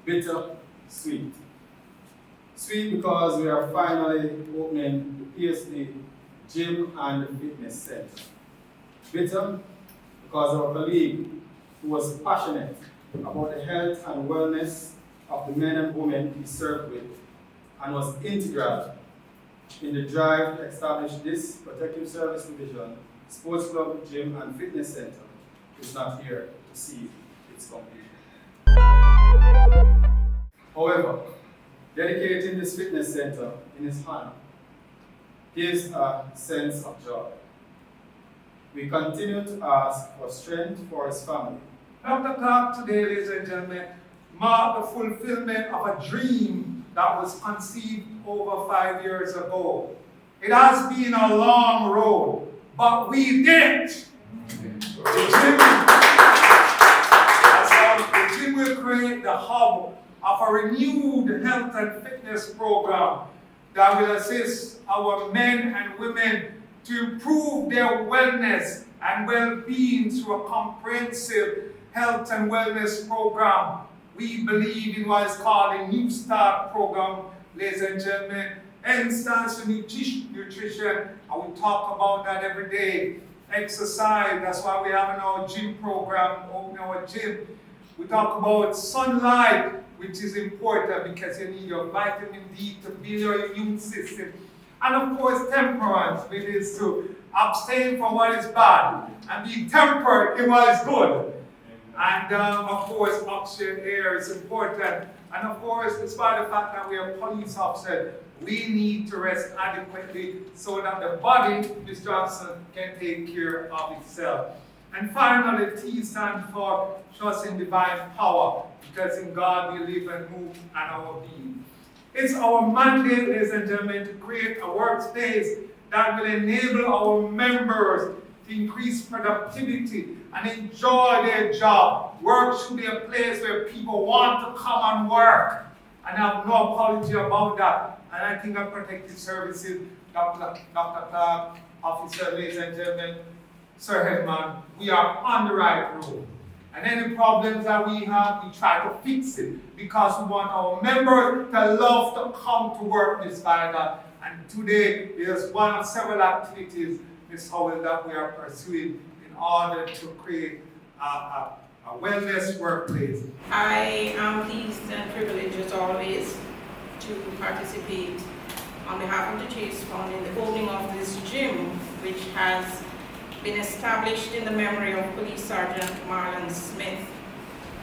Bitter, sweet. Sweet because we are finally opening the PSD gym and the fitness center. Bitter because our colleague, who was passionate about the health and wellness of the men and women he served with, and was integral in the drive to establish this protective service division, sports club, gym, and fitness center, is not here to see its completion. However, dedicating this fitness center in his honor gives a sense of joy. We continue to ask for strength for his family. Dr. Clarke today, ladies and gentlemen, marked the fulfillment of a dream that was conceived over 5 years ago. It has been a long road, but we did it. The gym will create the hub of a renewed health and fitness program that will assist our men and women to improve their wellness and well-being through a comprehensive health and wellness program. We believe in what is called a New Start program, ladies and gentlemen. N stands for nutrition, and we talk about that every day. Exercise, that's why we have in our gym program, open our gym. We talk about sunlight, which is important because you need your vitamin D to build your immune system. And of course, temperance, which is to abstain from what is bad and be tempered in what is good. And of course, oxygen air is important. And of course, despite the fact that we are police officers, we need to rest adequately so that the body, Ms. Johnson, can take care of itself. And finally, T stands for trust in divine power, because in God we live and move and our being. It's our mandate, ladies and gentlemen, to create a workspace that will enable our members to increase productivity and enjoy their job. Work should be a place where people want to come and work, and I have no apology about that. And I think of protective services, Dr. Clarke, officer, ladies and gentlemen, Sir Headman, we are on the right road. And any problems that we have, we try to fix it because we want our members to love to come to work despite that. And today, there's one of several activities, Ms. Howell, that we are pursuing in order to create a wellness workplace. I am pleased and privileged as always to participate on behalf of the Chase Fund in the opening of this gym, which has been established in the memory of Police Sergeant Marlon Smith.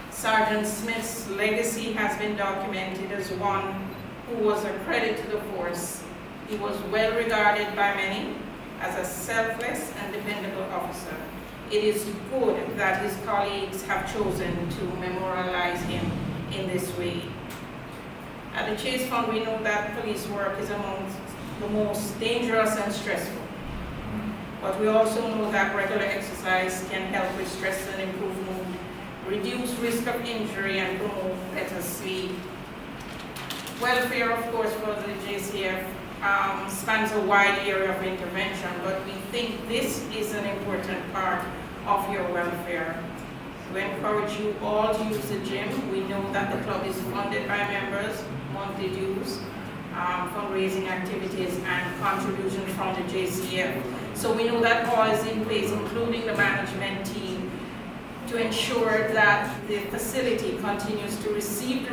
Sergeant Smith's legacy has been documented as one who was a credit to the force. He was well regarded by many as a selfless and dependable officer. It is good that his colleagues have chosen to memorialize him in this way. At the Chase Fund, we know that police work is among the most dangerous and stressful. But we also know that regular exercise can help with stress and improve mood, reduce risk of injury, and promote better sleep. Welfare, of course, for the JCF spans a wide area of intervention, but we think this is an important part of your welfare. We encourage you all to use the gym. We know that the club is funded by members, monthly dues, fundraising activities, and contributions from the JCF. So we know that all is in place, including the management team, to ensure that the facility continues to receive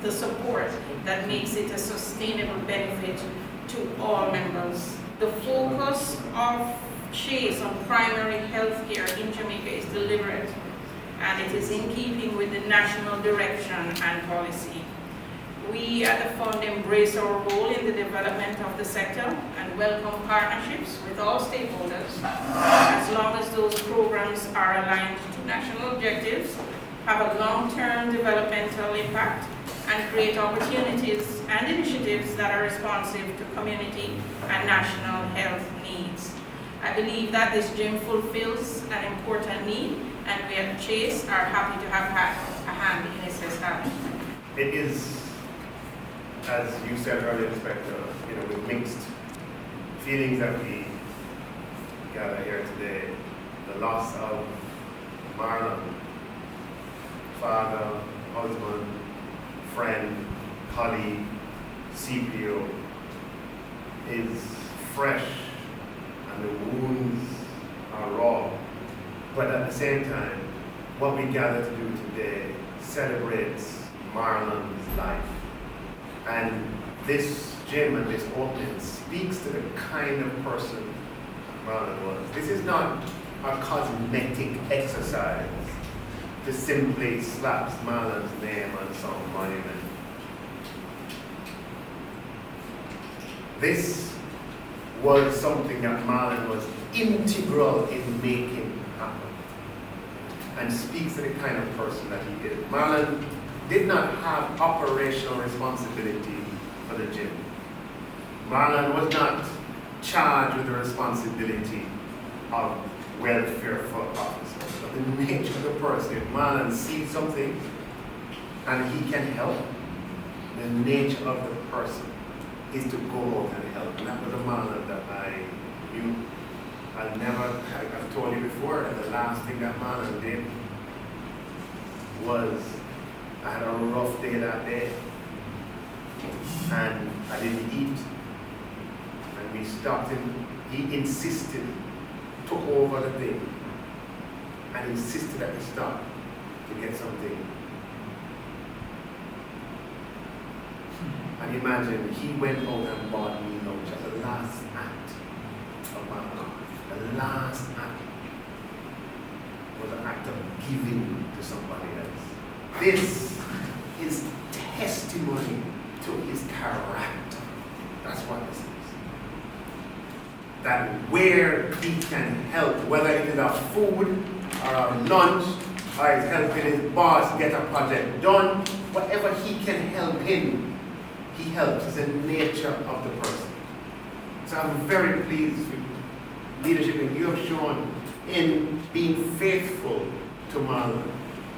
the support that makes it a sustainable benefit to all members. The focus of Chase on primary health care in Jamaica is deliberate, and it is in keeping with the national direction and policy. We at the Fund embrace our role in the development of the sector and welcome partnerships with all stakeholders as long as those programs are aligned to national objectives, have a long-term developmental impact, and create opportunities and initiatives that are responsive to community and national health needs. I believe that this gym fulfills an important need, and we at Chase are happy to have had a hand in its establishment. It is, as you said earlier, Inspector, with mixed feelings that we gather here today. The loss of Marlon, father, husband, friend, colleague, CPO, is fresh and the wounds are raw. But at the same time, what we gather to do today celebrates Marlon's life. And this gym and this opening speaks to the kind of person Marlon was. This is not a cosmetic exercise to simply slap Marlon's name on some monument. This was something that Marlon was integral in making happen, and speaks to the kind of person that he is. Marlon did not have operational responsibility for the gym. Marlon was not charged with the responsibility of welfare for officers. But the nature of the person, if Marlon sees something and he can help, the nature of the person is to go out and help. And that was a Marlon that I knew. I've told you before, that the last thing that Marlon did was, I had a rough day that day, and I didn't eat. And we stopped him. He insisted, took over the thing, and insisted that we stop to get something. And imagine, he went out and bought me lunch as the last act of my life. The last act was an act of giving to somebody else. This is testimony to his character. That's what this is. That where he can help, whether it is a food or a lunch, or he's helping his boss get a project done, whatever he can help in, he helps. It's the nature of the person. So I'm very pleased with leadership that you have shown in being faithful to Marlon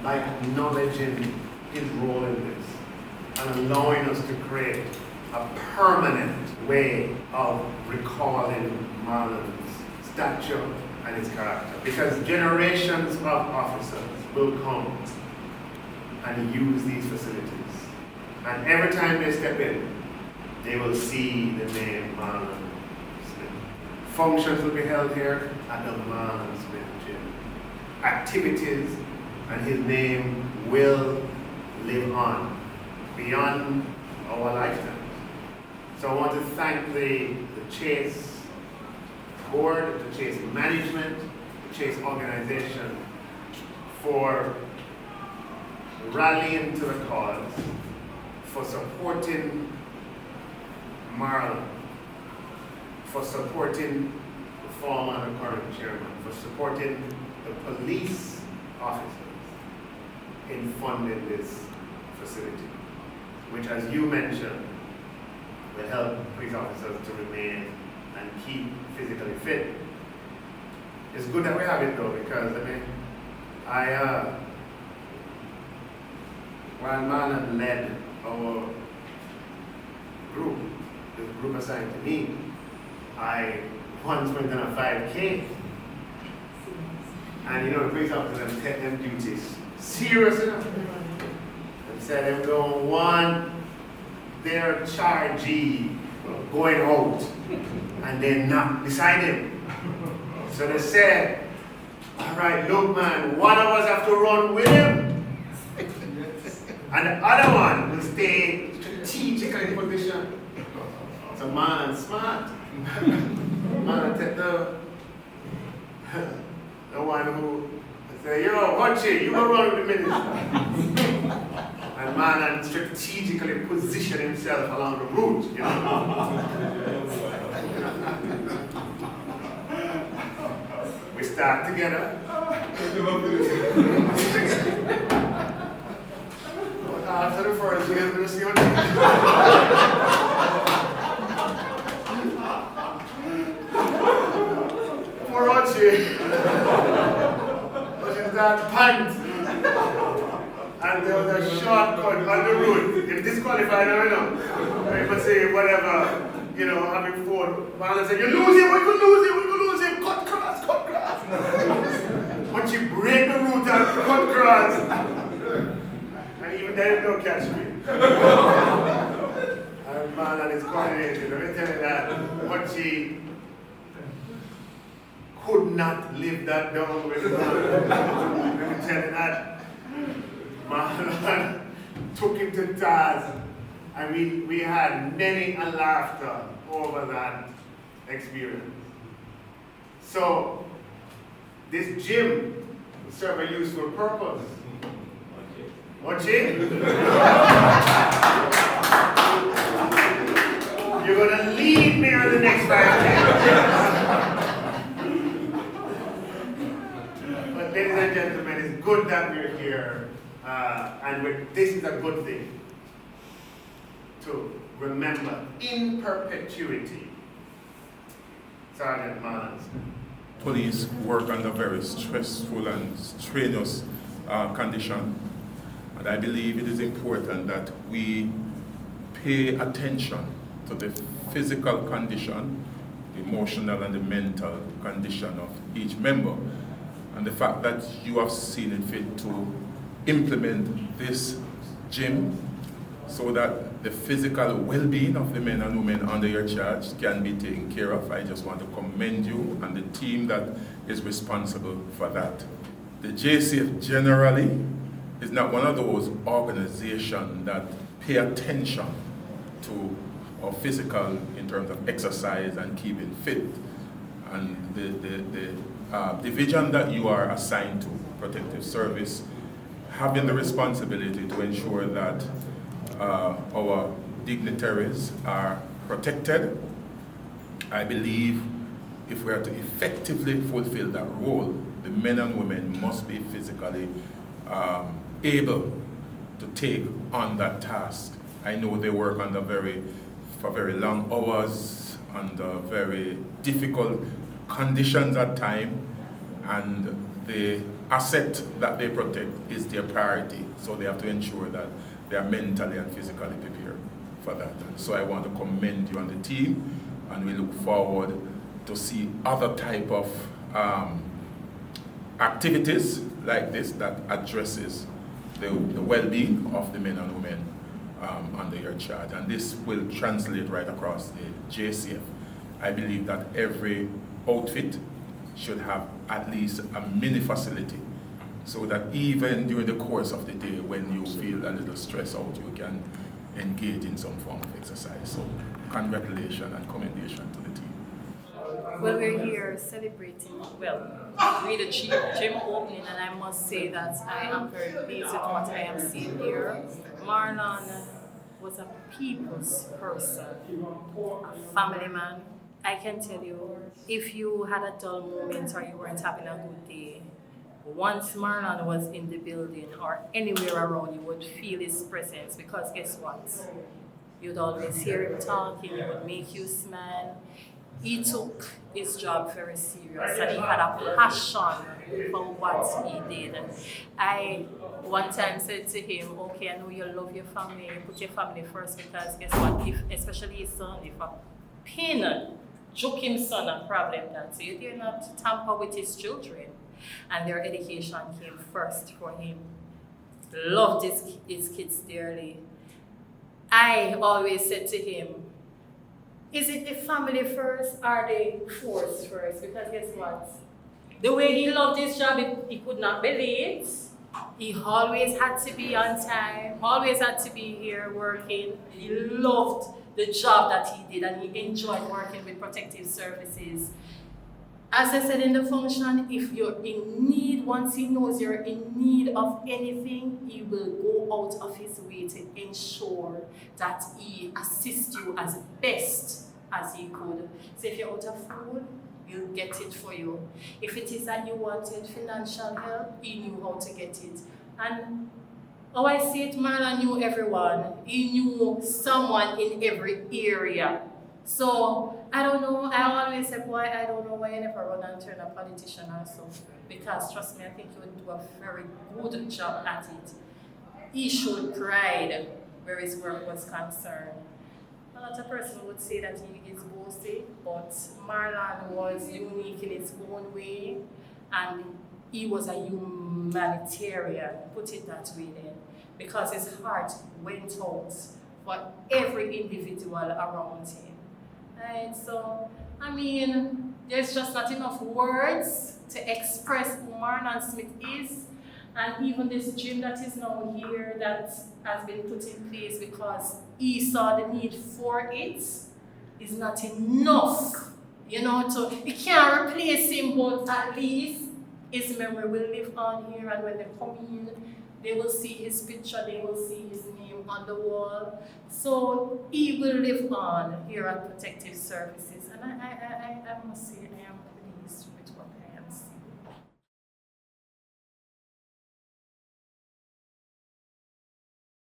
by acknowledging his role in this and allowing us to create a permanent way of recalling Marlon's stature and his character. Because generations of officers will come and use these facilities. And every time they step in, they will see the name Marlon Smith. Functions will be held here at the Marlon Smith Gym. Activities and his name will live on beyond our lifetime. So I want to thank the Chase board, the Chase management, the Chase organization for rallying to the cause, for supporting Marlon, for supporting the former and current chairman, for supporting the police officers in funding this facility, which, as you mentioned, will help police officers to remain and keep physically fit. It's good that we have it though, because while Marlon led our group, the group assigned to me, I once went on a 5K. And you know, the police officers take them duties serious enough. And said them don't want their chargee going out and then not beside him. So they said, all right, look man, one of us have to run with him. And the other one will stay strategically in position. So man smart. Man take the one who say, yo, Hutchie, you go run with the minister. And man strategically position himself along the route, you know. We start together. After the first year, we'll see what for Hutchie. Hutchie that pant. And there was a shortcut on the road. If disqualified, I don't know. I could say whatever, you know, having fun. Marlon said, you lose him, we could lose him, cut grass. But you break the route and cut grass. And even They don't catch me. And Marlon is coordinating. Let me tell you that what she could not live that down with Marlon. Let me tell you that Marlon took him to task, and we had many a laughter over that experience. So this gym will serve a useful purpose. Watch it. You're gonna lead me on the next 5 minutes. But ladies and gentlemen, it's good that we're here, and this is a good thing to remember in perpetuity. Sgt Marlon Smith. Police work under very stressful and strenuous conditions. And I believe it is important that we pay attention to the physical condition, the emotional and the mental condition of each member. And the fact that you have seen it fit to implement this gym so that the physical well-being of the men and women under your charge can be taken care of. I just want to commend you and the team that is responsible for that. The JCF generally is not one of those organizations that pay attention to our physical in terms of exercise and keeping fit. And the division that you are assigned to, Protective Service, having the responsibility to ensure that our dignitaries are protected. I believe if we are to effectively fulfill that role, the men and women must be physically able to take on that task. I know they work under for very long hours, under very difficult conditions at times, and the asset that they protect is their priority. So they have to ensure that they are mentally and physically prepared for that. And so I want to commend you and the team, and we look forward to see other type of activities like this that addresses the well-being of the men and women under your charge. And this will translate right across the JCF. I believe that every outfit should have at least a mini facility so that even during the course of the day when you feel a little stressed out, you can engage in some form of exercise. So congratulations and commendation to the team. Well, we're here celebrating, with the gym opening, and I must say that I am very pleased with what I am seeing here. Marlon was a people's person, a family man. I can tell you, if you had a dull moment or you weren't having a good day, once Marlon was in the building or anywhere around, you would feel his presence, because guess what? You'd always hear him talking, he would make you smile. He took his job very serious and he had a passion for what he did. I one time said to him, okay, I know you love your family, put your family first, because guess what, especially his son, if a pin joke him son a problem that so you dare not tamper with his children, and their education came first for him. Loved his kids dearly. I always said to him, is it the family first or the force first? Because guess what? The way he loved his job, he could not be late. He always had to be on time, always had to be here working. He loved the job that he did, and he enjoyed working with Protective Services. As I said in the function, if you're in need, once he knows you're in need of anything, he will go out of his way to ensure that he assists you as best as he could. So if you're out of food, he'll get it for you. If it is that you wanted financial help, he knew how to get it. And how I see it, Marlon knew everyone. He knew someone in every area. So, I don't know, I always say, boy, I don't know why you never run and turn a politician also. Because, trust me, I think you would do a very good job at it. He showed pride where his work was concerned. A lot of persons would say that he is bossy, but Marlon was unique in his own way, and he was a humanitarian, put it that way then. because his heart went out for every individual around him. Right? So, I mean, there's just not enough words to express who Marlon Smith is. And even this gym that is now here that has been put in place because he saw the need for it is not enough. You know, so it can't replace him, but at least his memory will live on here, and when they come in, they will see his picture, they will see his name on the wall. So he will live on here at Protective Services. And I must say, I am